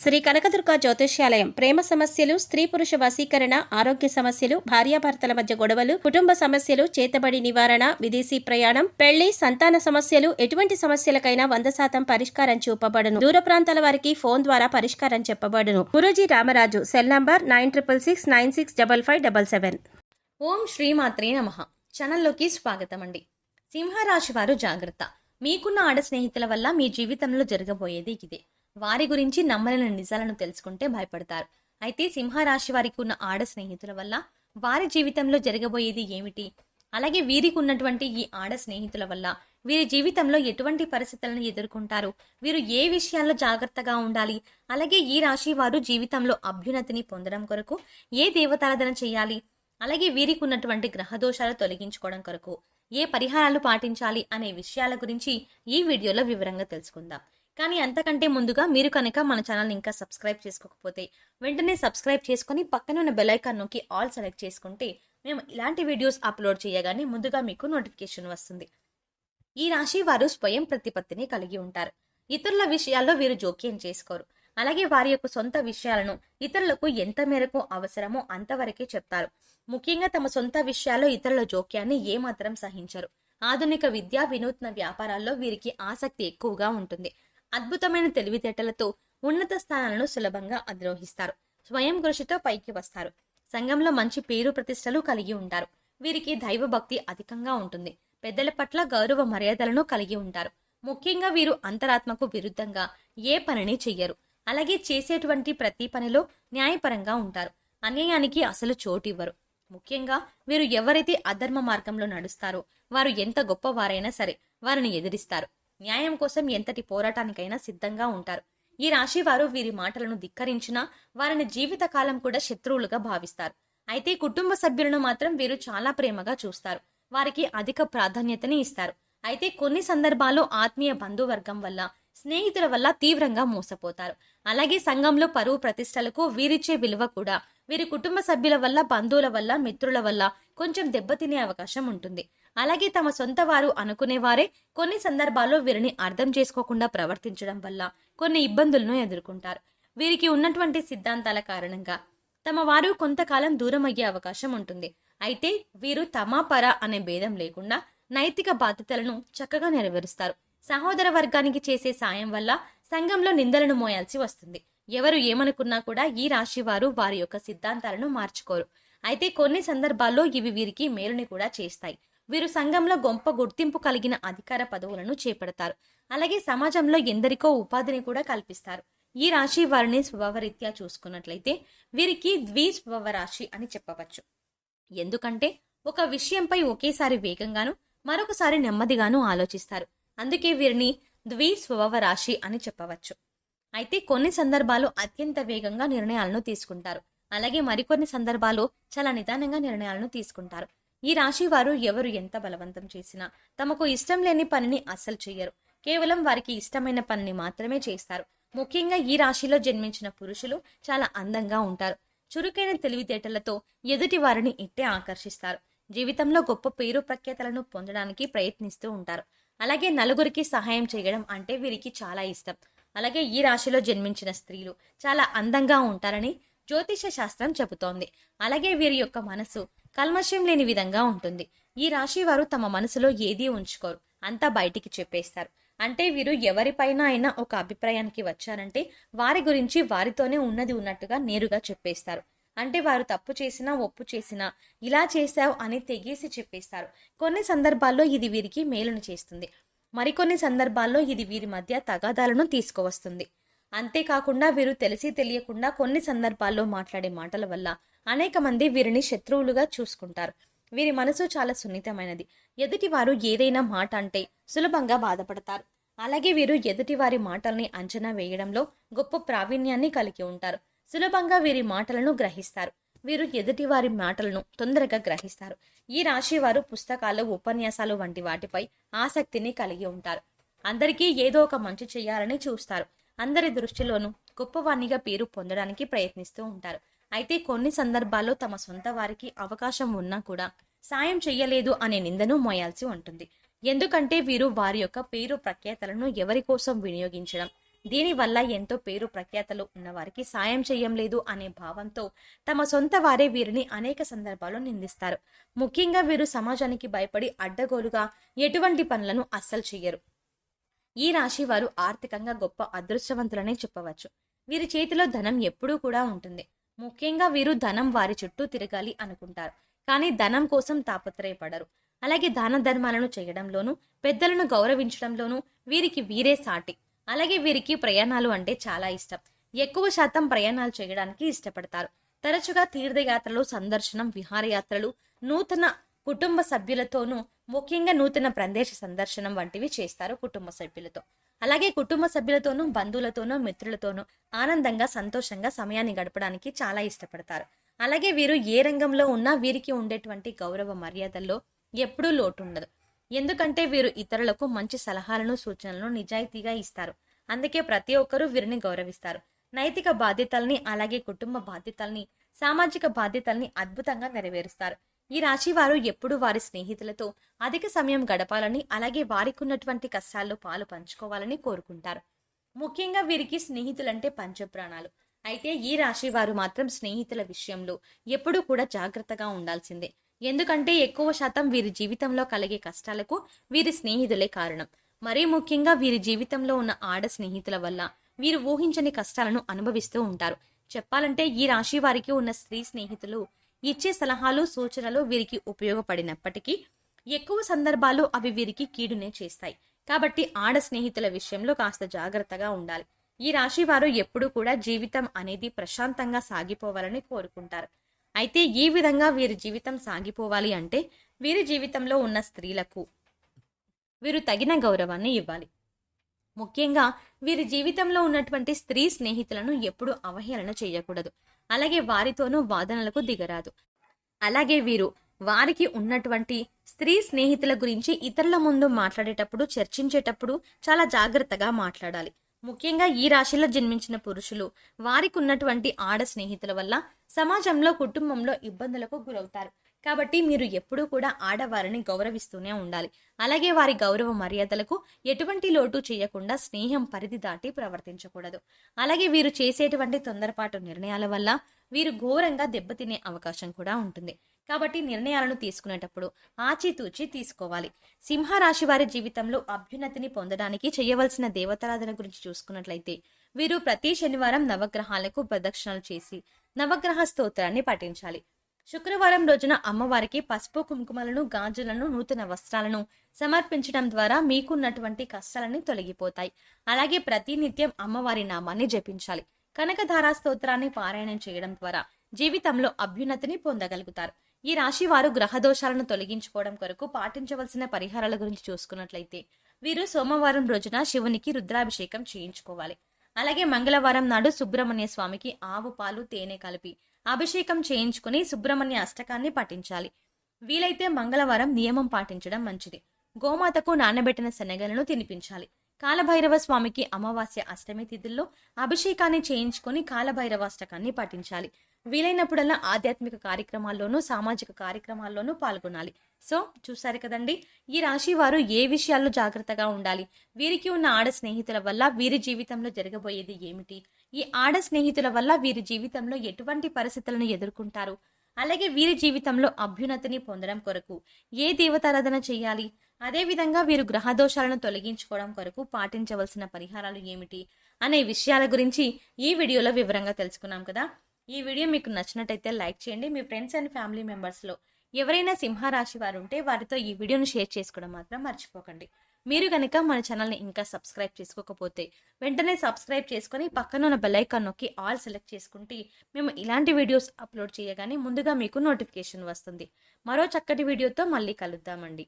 శ్రీ కనకదుర్గ జ్యోతిష్యాలయం ప్రేమ సమస్యలు, స్త్రీ పురుష వశీకరణ, ఆరోగ్య సమస్యలు, భార్యాభర్తల మధ్య గొడవలు, కుటుంబ సమస్యలు, చేతబడి నివారణ, విదేశీ ప్రయాణం, పెళ్లి, సంతాన సమస్యలు, ఎటువంటి సమస్యలకైనా 100% పరిష్కారం చూపబడును. దూర ప్రాంతాల వారికి ఫోన్ ద్వారా పరిష్కారం చెప్పబడును. గురూజీ రామరాజు. Cell number 9666965577. ఓం శ్రీమాత్రే నమః. ఛానల్లోకి స్వాగతం అండి. సింహరాశి వారు జాగ్రత్త. మీకున్న ఆడ స్నేహితుల వల్ల మీ జీవితంలో జరగబోయేది ఇదే. వారి గురించి నమ్మలేని నిజాలను తెలుసుకుంటే భయపడతారు. అయితే సింహరాశి వారికి ఉన్న ఆడ స్నేహితుల వల్ల వారి జీవితంలో జరగబోయేది ఏమిటి, అలాగే వీరికి ఉన్నటువంటి ఈ ఆడ స్నేహితుల వల్ల వీరి జీవితంలో ఎటువంటి పరిస్థితులను ఎదుర్కొంటారు, వీరు ఏ విషయాల్లో జాగ్రత్తగా ఉండాలి, అలాగే ఈ రాశి వారు జీవితంలో అభ్యున్నతిని పొందడం కొరకు ఏ దేవతారాధన చేయాలి, అలాగే వీరికి ఉన్నటువంటి గ్రహదోషాలు తొలగించుకోవడం కొరకు ఏ పరిహారాలు పాటించాలి అనే విషయాల గురించి ఈ వీడియోలో వివరంగా తెలుసుకుందాం. కానీ అంతకంటే ముందుగా మీరు కనుక మన ఛానల్ని ఇంకా సబ్స్క్రైబ్ చేసుకోకపోతే వెంటనే సబ్స్క్రైబ్ చేసుకుని పక్కన ఉన్న బెల్ ఐకాన్ నొక్కి ఆల్ సెలెక్ట్ చేసుకుంటే మేము ఇలాంటి వీడియోస్ అప్లోడ్ చేయగానే ముందుగా మీకు నోటిఫికేషన్ వస్తుంది. ఈ రాశి వారు స్వయం ప్రతిపత్తిని కలిగి ఉంటారు. ఇతరుల విషయాల్లో వీరు జోక్యం చేసుకోరు. అలాగే వారి యొక్క సొంత విషయాలను ఇతరులకు ఎంత మేరకు అవసరమో అంతవరకే చెప్తారు. ముఖ్యంగా తమ సొంత విషయాల్లో ఇతరుల జోక్యాన్ని ఏమాత్రం సహించరు. ఆధునిక విద్య, వినూత్న వ్యాపారాల్లో వీరికి ఆసక్తి ఎక్కువగా ఉంటుంది. అద్భుతమైన తెలివితేటలతో ఉన్నత స్థానాలను సులభంగా అధిరోహిస్తారు. స్వయం కృషితో పైకి వస్తారు. సంఘంలో మంచి పేరు ప్రతిష్టలు కలిగి ఉంటారు. వీరికి దైవ భక్తి అధికంగా ఉంటుంది. పెద్దల పట్ల గౌరవ మర్యాదలను కలిగి ఉంటారు. ముఖ్యంగా వీరు అంతరాత్మకు విరుద్ధంగా ఏ పనిని చెయ్యరు. అలాగే చేసేటువంటి ప్రతి పనిలో న్యాయపరంగా ఉంటారు. అన్యాయానికి అసలు చోటు ఇవ్వరు. ముఖ్యంగా వీరు ఎవరైతే అధర్మ మార్గంలో నడుస్తారో వారు ఎంత గొప్పవారైనా సరే వారిని ఎదిరిస్తారు. న్యాయం కోసం ఎంతటి పోరాటానికైనా సిద్ధంగా ఉంటారు. ఈ రాశి వారు వీరి మాటలను ధిక్కరించినా వారిని జీవితకాలం కూడా శత్రువులుగా భావిస్తారు. అయితే కుటుంబ సభ్యులను మాత్రం వీరు చాలా ప్రేమగా చూస్తారు. వారికి అధిక ప్రాధాన్యతని ఇస్తారు. అయితే కొన్ని సందర్భాల్లో ఆత్మీయ బంధువర్గం వల్ల, స్నేహితుల వల్ల తీవ్రంగా మోసపోతారు. అలాగే సంఘంలో పరువు ప్రతిష్టలకు వీరిచ్చే విలువ కూడా వీరి కుటుంబ సభ్యుల వల్ల, బంధువుల వల్ల, మిత్రుల వల్ల కొంచెం దెబ్బతినే అవకాశం ఉంటుంది. అలాగే తమ సొంత వారు అనుకునే వారే కొన్ని సందర్భాల్లో వీరిని అర్థం చేసుకోకుండా ప్రవర్తించడం వల్ల కొన్ని ఇబ్బందులను ఎదుర్కొంటారు. వీరికి ఉన్నటువంటి సిద్ధాంతాల కారణంగా తమ వారు కొంతకాలం దూరం అయ్యే అవకాశం ఉంటుంది. అయితే వీరు తమ పర అనే భేదం లేకుండా నైతిక బాధ్యతలను చక్కగా నెరవేరుస్తారు. సహోదర వర్గానికి చేసే సాయం వల్ల సంఘంలో నిందలను మోయాల్సి వస్తుంది. ఎవరు ఏమనుకున్నా కూడా ఈ రాశి వారు వారి యొక్క సిద్ధాంతాలను మార్చుకోరు. అయితే కొన్ని సందర్భాల్లో ఇవి వీరికి మేలుని కూడా చేస్తాయి. వీరు సంఘంలో గొప్ప గుర్తింపు కలిగిన అధికార పదవులను చేపడతారు. అలాగే సమాజంలో ఎందరికో ఉపాధిని కూడా కల్పిస్తారు. ఈ రాశి వారిని స్వభావరీత్యా చూసుకున్నట్లయితే వీరికి ద్విస్వభావ రాశి అని చెప్పవచ్చు. ఎందుకంటే ఒక విషయంపై ఒకేసారి వేగంగాను మరొకసారి నెమ్మదిగాను ఆలోచిస్తారు. అందుకే వీరిని ద్విస్వభావ రాశి అని చెప్పవచ్చు. అయితే కొన్ని సందర్భాలు అత్యంత వేగంగా నిర్ణయాలను తీసుకుంటారు. అలాగే మరికొన్ని సందర్భాలు చాలా నిదానంగా నిర్ణయాలను తీసుకుంటారు. ఈ రాశి వారు ఎవరు ఎంత బలవంతం చేసినా తమకు ఇష్టం లేని పనిని అస్సలు చెయ్యరు. కేవలం వారికి ఇష్టమైన పనిని మాత్రమే చేస్తారు. ముఖ్యంగా ఈ రాశిలో జన్మించిన పురుషులు చాలా అందంగా ఉంటారు. చురుకైన తెలివితేటలతో ఎదుటి వారిని ఇట్టే ఆకర్షిస్తారు. జీవితంలో గొప్ప పేరు ప్రఖ్యాతలను పొందడానికి ప్రయత్నిస్తూ ఉంటారు. అలాగే నలుగురికి సహాయం చేయడం అంటే వీరికి చాలా ఇష్టం. అలాగే ఈ రాశిలో జన్మించిన స్త్రీలు చాలా అందంగా ఉంటారని జ్యోతిష శాస్త్రం చెబుతోంది. అలాగే వీరి యొక్క మనసు కల్మషం లేని విధంగా ఉంటుంది. ఈ రాశి వారు తమ మనసులో ఏదీ ఉంచుకోరు, అంతా బయటికి చెప్పేస్తారు. అంటే వీరు ఎవరిపైన అయినా ఒక అభిప్రాయానికి వచ్చారంటే వారి గురించి వారితోనే ఉన్నది ఉన్నట్టుగా నేరుగా చెప్పేస్తారు. అంటే వారు తప్పు చేసినా ఒప్పు చేసినా ఇలా చేశావు అని తెగేసి చెప్పేస్తారు. కొన్ని సందర్భాల్లో ఇది వీరికి మేలును చేస్తుంది. మరికొన్ని సందర్భాల్లో ఇది వీరి మధ్య తగాదాలను తీసుకువస్తుంది. అంతేకాకుండా వీరు తెలిసి తెలియకుండా కొన్ని సందర్భాల్లో మాట్లాడే మాటల వల్ల అనేక మంది వీరిని శత్రువులుగా చూసుకుంటారు. వీరి మనసు చాలా సున్నితమైనది. ఎదుటి వారు ఏదైనా మాట అంటే సులభంగా బాధపడతారు. అలాగే వీరు ఎదుటి వారి మాటల్ని అంచనా వేయడంలో గొప్ప ప్రావీణ్యాన్ని కలిగి ఉంటారు. సులభంగా వీరి మాటలను గ్రహిస్తారు. వీరు ఎదుటి వారి మాటలను తొందరగా గ్రహిస్తారు. ఈ రాశి వారు పుస్తకాలు, ఉపన్యాసాలు వంటి వాటిపై ఆసక్తిని కలిగి ఉంటారు. అందరికీ ఏదో ఒక మంచి చేయాలని చూస్తారు. అందరి దృష్టిలోనూ గొప్పవాణ్ణిగా పేరు పొందడానికి ప్రయత్నిస్తూ ఉంటారు. అయితే కొన్ని సందర్భాల్లో తమ సొంత వారికి అవకాశం ఉన్నా కూడా సాయం చెయ్యలేదు అనే నిందను మోయాల్సి ఉంటుంది. ఎందుకంటే వీరు వారి యొక్క పేరు ప్రఖ్యాతలను ఎవరి కోసం వినియోగించడం దీనివల్ల ఎంతో పేరు ప్రఖ్యాతలు ఉన్నవారికి సాయం చేయలేదు అనే భావంతో తమ సొంత వారే వీరిని అనేక సందర్భాల్లో నిందిస్తారు. ముఖ్యంగా వీరు సమాజానికి భయపడి అడ్డగోలుగా ఎటువంటి పనులను అస్సలు చెయ్యరు. ఈ రాశి వారు ఆర్థికంగా గొప్ప అదృష్టవంతులనే చెప్పవచ్చు. వీరి చేతిలో ధనం ఎప్పుడూ కూడా ఉంటుంది. ముఖ్యంగా వీరు ధనం వారి చుట్టూ తిరగాలి అనుకుంటారు, కానీ ధనం కోసం తాపత్రయపడరు. అలాగే దాన ధర్మాలను చేయడంలోనూ పెద్దలను గౌరవించడంలోనూ వీరికి వీరే సాటి. అలాగే వీరికి ప్రయాణాలు అంటే చాలా ఇష్టం. ఎక్కువ శాతం ప్రయాణాలు చేయడానికి ఇష్టపడతారు. తరచుగా తీర్థయాత్రలు, సందర్శనం, విహారయాత్రలు, నూతన కుటుంబ సభ్యులతోనూ ముఖ్యంగా నూతన ప్రదేశ సందర్శనం వంటివి చేస్తారు కుటుంబ సభ్యులతో. అలాగే కుటుంబ సభ్యులతోనూ, బంధువులతోనూ, మిత్రులతోనూ ఆనందంగా, సంతోషంగా సమయాన్ని గడపడానికి చాలా ఇష్టపడతారు. అలాగే వీరు ఏ రంగంలో ఉన్నా వీరికి ఉండేటువంటి గౌరవ మర్యాదల్లో ఎప్పుడూ లోటు ఉండదు. ఎందుకంటే వీరు ఇతరులకు మంచి సలహాలను, సూచనలను నిజాయితీగా ఇస్తారు. అందుకే ప్రతి ఒక్కరూ వీరిని గౌరవిస్తారు. నైతిక బాధ్యతల్ని, అలాగే కుటుంబ బాధ్యతల్ని, సామాజిక బాధ్యతల్ని అద్భుతంగా నెరవేరుస్తారు. ఈ రాశి వారు ఎప్పుడూ వారి స్నేహితులతో అధిక సమయం గడపాలని, అలాగే వారికి ఉన్నటువంటి కష్టాల్లో పాలు పంచుకోవాలని కోరుకుంటారు. ముఖ్యంగా వీరికి స్నేహితులంటే పంచప్రాణాలు. అయితే ఈ రాశి వారు మాత్రం స్నేహితుల విషయంలో ఎప్పుడూ కూడా జాగ్రత్తగా ఉండాల్సిందే. ఎందుకంటే ఎక్కువ శాతం వీరి జీవితంలో కలిగే కష్టాలకు వీరి స్నేహితులే కారణం. మరీ ముఖ్యంగా వీరి జీవితంలో ఉన్న ఆడ స్నేహితుల వల్ల వీరు ఊహించని కష్టాలను అనుభవిస్తూ ఉంటారు. చెప్పాలంటే ఈ రాశి వారికి ఉన్న స్త్రీ స్నేహితులు ఇచ్చే సలహాలు, సూచనలు వీరికి ఉపయోగపడినప్పటికీ ఎక్కువ సందర్భాలు అవి వీరికి కీడునే చేస్తాయి. కాబట్టి ఆడ స్నేహితుల విషయంలో కాస్త జాగ్రత్తగా ఉండాలి. ఈ రాశి వారు ఎప్పుడూ కూడా జీవితం అనేది ప్రశాంతంగా సాగిపోవాలని కోరుకుంటారు. అయితే ఈ విధంగా వీరి జీవితం సాగిపోవాలి అంటే వీరి జీవితంలో ఉన్న స్త్రీలకు వీరు తగిన గౌరవాన్ని ఇవ్వాలి. ముఖ్యంగా వీరి జీవితంలో ఉన్నటువంటి స్త్రీ స్నేహితులను ఎప్పుడూ అవహేళన చేయకూడదు. అలాగే వారితోనూ వాదనలకు దిగరాదు. అలాగే వీరు వారికి ఉన్నటువంటి స్త్రీ స్నేహితుల గురించి ఇతరుల ముందు మాట్లాడేటప్పుడు, చర్చించేటప్పుడు చాలా జాగ్రత్తగా మాట్లాడాలి. ముఖ్యంగా ఈ రాశిలో జన్మించిన పురుషులు వారికి ఉన్నటువంటి ఆడ స్నేహితుల వల్ల సమాజంలో, కుటుంబంలో ఇబ్బందులకు గురవుతారు. కాబట్టి మీరు ఎప్పుడూ కూడా ఆడవారిని గౌరవిస్తూనే ఉండాలి. అలాగే వారి గౌరవ మర్యాదలకు ఎటువంటి లోటు చేయకుండా స్నేహం పరిధి దాటి ప్రవర్తించకూడదు. అలాగే వీరు చేసేటువంటి తొందరపాటు నిర్ణయాల వల్ల వీరు ఘోరంగా దెబ్బతినే అవకాశం కూడా ఉంటుంది. కాబట్టి నిర్ణయాలను తీసుకునేటప్పుడు ఆచితూచి తీసుకోవాలి. సింహరాశి వారి జీవితంలో అభ్యున్నతిని పొందడానికి చేయవలసిన దేవతారాధన గురించి చూసుకున్నట్లయితే వీరు ప్రతి శనివారం నవగ్రహాలకు ప్రదక్షిణలు చేసి నవగ్రహ స్తోత్రాన్ని పఠించాలి. శుక్రవారం రోజున అమ్మవారికి పసుపు, కుంకుమలను, గాజులను, నూతన వస్త్రాలను సమర్పించడం ద్వారా మీకున్నటువంటి కష్టాలన్నీ తొలగిపోతాయి. అలాగే ప్రతినిత్యం అమ్మవారి నామాన్ని జపించాలి. కనకధారా స్తోత్రాన్ని పారాయణం చేయడం ద్వారా జీవితంలో అభ్యున్నతిని పొందగలుగుతారు. ఈ రాశి వారు గ్రహ దోషాలను తొలగించుకోవడం కొరకు పాటించవలసిన పరిహారాల గురించి చూసుకున్నట్లయితే వీరు సోమవారం రోజున శివునికి రుద్రాభిషేకం చేయించుకోవాలి. అలాగే మంగళవారం నాడు సుబ్రహ్మణ్య స్వామికి ఆవు పాలు, తేనె కలిపి అభిషేకం చేయించుకుని సుబ్రహ్మణ్య అష్టకాన్ని పఠించాలి. వీలైతే మంగళవారం నియమం పాటించడం మంచిది. గోమాతకు నానబెట్టిన శనగలను తినిపించాలి. కాలభైరవ స్వామికి అమావాస్య, అష్టమి తిథుల్లో అభిషేకాన్ని చేయించుకొని కాలభైరవాష్టకాన్ని పఠించాలి. వీలైనప్పుడల్లా ఆధ్యాత్మిక కార్యక్రమాల్లోనూ, సామాజిక కార్యక్రమాల్లోనూ పాల్గొనాలి. సో చూసారు కదండి, ఈ రాశి వారు ఏ విషయాల్లో జాగ్రత్తగా ఉండాలి, వీరికి ఉన్న ఆడ స్నేహితుల వల్ల వీరి జీవితంలో జరగబోయేది ఏమిటి, ఈ ఆడ స్నేహితుల వల్ల వీరి జీవితంలో ఎటువంటి పరిస్థితులను ఎదుర్కొంటారు, అలాగే వీరి జీవితంలో అభ్యున్నతిని పొందడం కొరకు ఏ దేవతారాధన చేయాలి, అదేవిధంగా వీరు గ్రహదోషాలను తొలగించుకోవడం కొరకు పాటించవలసిన పరిహారాలు ఏమిటి అనే విషయాల గురించి ఈ వీడియోలో వివరంగా తెలుసుకున్నాం కదా. ఈ వీడియో మీకు నచ్చినట్టయితే లైక్ చేయండి. మీ ఫ్రెండ్స్ అండ్ ఫ్యామిలీ మెంబర్స్లో ఎవరైనా సింహరాశి వారు ఉంటే వారితో ఈ వీడియోను షేర్ చేసుకోవడం మాత్రం మర్చిపోకండి. మీరు కనుక మన ఛానల్ని ఇంకా సబ్స్క్రైబ్ చేసుకోకపోతే వెంటనే సబ్స్క్రైబ్ చేసుకొని పక్కన ఉన్న బెల్ ఐకాన్ నొక్కి ఆల్ సెలెక్ట్ చేసుకుంటే మేము ఇలాంటి వీడియోస్ అప్లోడ్ చేయగానే ముందుగా మీకు నోటిఫికేషన్ వస్తుంది. మరో చక్కటి వీడియోతో మళ్ళీ కలుద్దామండి.